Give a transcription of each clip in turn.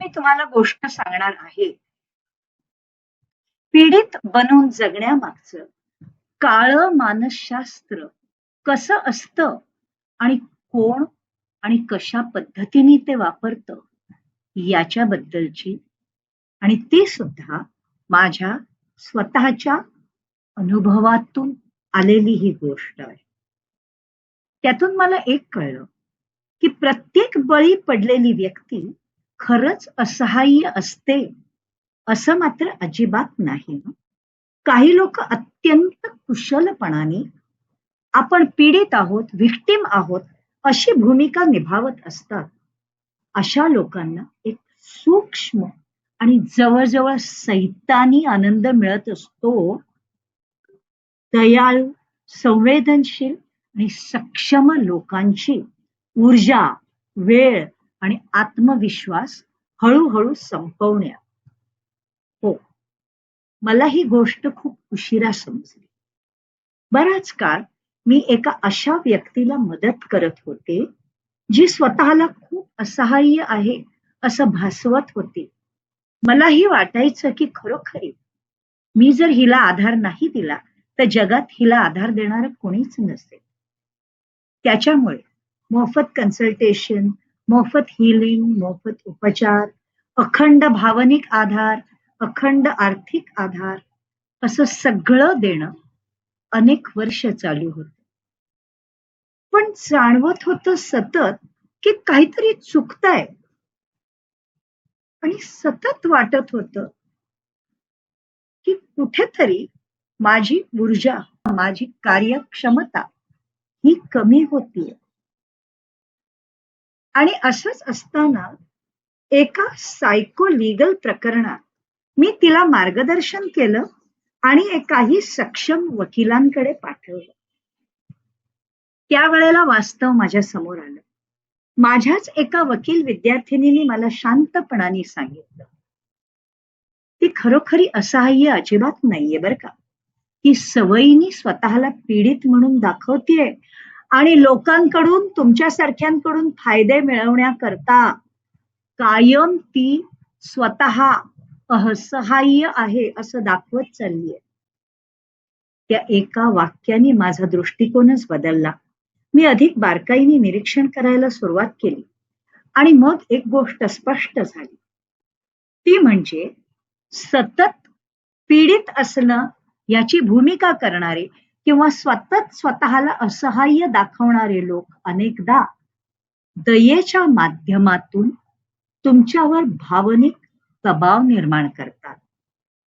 मी तुम्हाला गोष्ट सांगणार आहे. पीडित बनून जगण्यामागचं काळं मानसशास्त्र कसं असतं आणि कोण आणि कशा पद्धतीने ते वापरतं याच्याबद्दलची आणि ती सुद्धा माझ्या स्वतःच्या अनुभवातून आलेली ही गोष्ट आहे. त्यातून मला एक कळलं की प्रत्येक बळी पडलेली व्यक्ती खरंच असहाय्य असते असं मात्र अजिबात नाही. काही लोक अत्यंत कुशलपणाने आपण पीडित आहोत, व्हिक्टीम आहोत अशी भूमिका निभावत असतात. अशा लोकांना एक सूक्ष्म आणि जवळजवळ सैतानी आनंद मिळत असतो. दयाळू, संवेदनशील आणि सक्षम लोकांची ऊर्जा, वेळ आणि आत्मविश्वास हळूहळू संपवण्यात. हो, मला ही गोष्ट खूप उशिरा समजली. बराच काळ मी एका अशा व्यक्तीला मदत करत होते जी स्वतःला खूप असहाय्य आहे असं भासवत होती. मलाही वाटायचं की खरोखरी मी जर हिला आधार नाही दिला तर जगात हिला आधार देणारं कोणीच नसेल. त्याच्यामुळे मोफत कन्सल्टेशन, मोफत हिलिंग, मोफत उपचार, अखंड भावनिक आधार, अखंड आर्थिक आधार असं सगळं देणं अनेक वर्ष चालू होतं. पण जाणवत होतं सतत की काहीतरी चुकतंय आणि सतत वाटत होतं की कुठेतरी माझी ऊर्जा, माझी कार्यक्षमता ही कमी होतीये. आणि असंच असताना एका सायको लिगल प्रकरणात मी तिला मार्गदर्शन केलं आणि काही सक्षम वकिलांकडे पाठवलं. त्यावेळेला वास्तव माझ्या समोर आलं. माझ्याच एका वकील विद्यार्थिनीने मला शांतपणाने सांगितलं, ती खरोखरी असहाय्य अजिबात नाहीये बरं का. ती सवयीने स्वतःला पीडित म्हणून दाखवतीये आणि लोकांकडून, तुमच्यासारख्यांकडून फायदे मिळवण्याकरता कायम ती स्वतः असहाय्य आहे असं दाखवत चाललीये. त्या एका वाक्याने माझा दृष्टिकोनच बदलला. मी अधिक बारकाईने निरीक्षण करायला सुरुवात केली आणि मग एक गोष्ट स्पष्ट झाली. ती म्हणजे सतत पीडित असणं याची भूमिका करणारे किंवा सतत स्वतःला असहाय्य दाखवणारे लोक अनेकदा दयेच्या माध्यमातून तुमच्यावर भावनिक दबाव निर्माण करतात.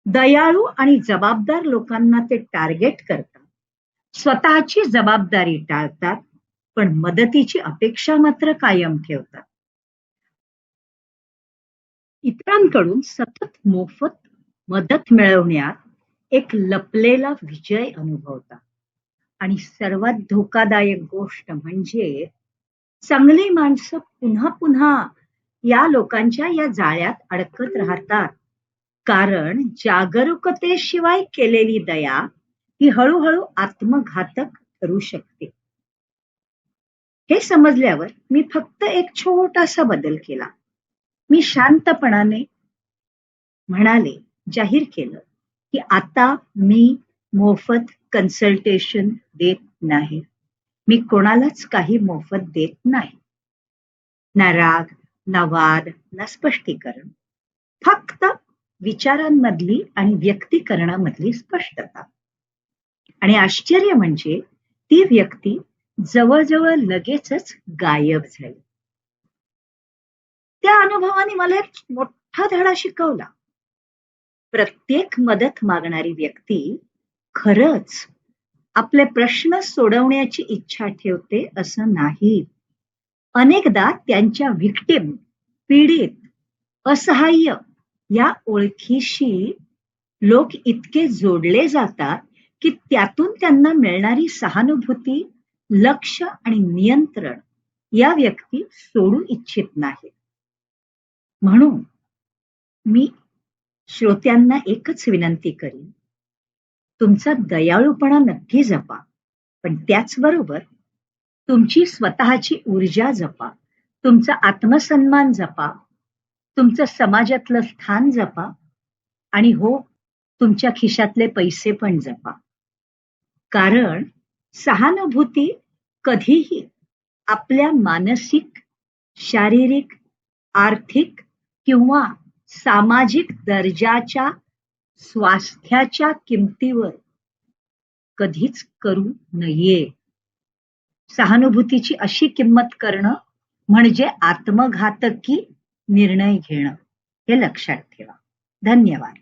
दयाळू आणि जबाबदार लोकांना ते टार्गेट करतात. स्वतःची जबाबदारी टाळतात, पण मदतीची अपेक्षा मात्र कायम ठेवतात. इतरांकडून सतत मोफत मदत मिळवण्यात एक लपलेला विजय अनुभवतात. आणि सर्वात धोकादायक गोष्ट म्हणजे चांगली माणसं पुन्हा पुन्हा या लोकांच्या या जाळ्यात अडकत राहतात. कारण जागरूकतेशिवाय केलेली दया ही हळूहळू आत्मघातक ठरू शकते. हे समजल्यावर मी फक्त एक छोटासा बदल केला. मी शांतपणाने म्हणाले, जाहीर केलं की आता मी मोफत कन्सल्टेशन देत नाही. मी कोणालाच काही मोफत देत नाही. ना राग, ना वाद, ना स्पष्टीकरण. फक्त विचारांमधली आणि व्यक्तीकरणामधली स्पष्टता. आणि आश्चर्य म्हणजे ती व्यक्ती जवळजवळ लगेचच गायब झाली. त्या अनुभवाने मला एक मोठा धडा शिकवला. प्रत्येक मदत मागणारी व्यक्ती खरंच आपले प्रश्न सोडवण्याची इच्छा ठेवते असं नाही. अनेकदा त्यांच्या व्हिक्टिम, पीडित, असहाय्य या ओळखीशी लोक इतके जोडले जातात की त्यातून त्यांना मिळणारी सहानुभूती, लक्ष आणि नियंत्रण या व्यक्ती सोडू इच्छित नाहीत. म्हणून मी श्रोत्यांना एकच विनंती करीन, तुमचा दयाळूपणा नक्की जपा, पण त्याचबरोबर तुमची स्वतःची ऊर्जा जपा, तुमचा आत्मसन्मान जपा, तुमचं समाजातलं स्थान जपा आणि हो, तुमच्या खिशातले पैसे पण जपा. कारण सहानुभूती कधीही आपल्या मानसिक, शारीरिक, आर्थिक किंवा सामाजिक दर्जाच्या स्वास्थ्याच्या किमतीवर कधीच करू नये. सहानुभूतीची अशी किंमत करणं म्हणजे आत्मघातकी निर्णय घेणं, हे लक्षात ठेवा. धन्यवाद.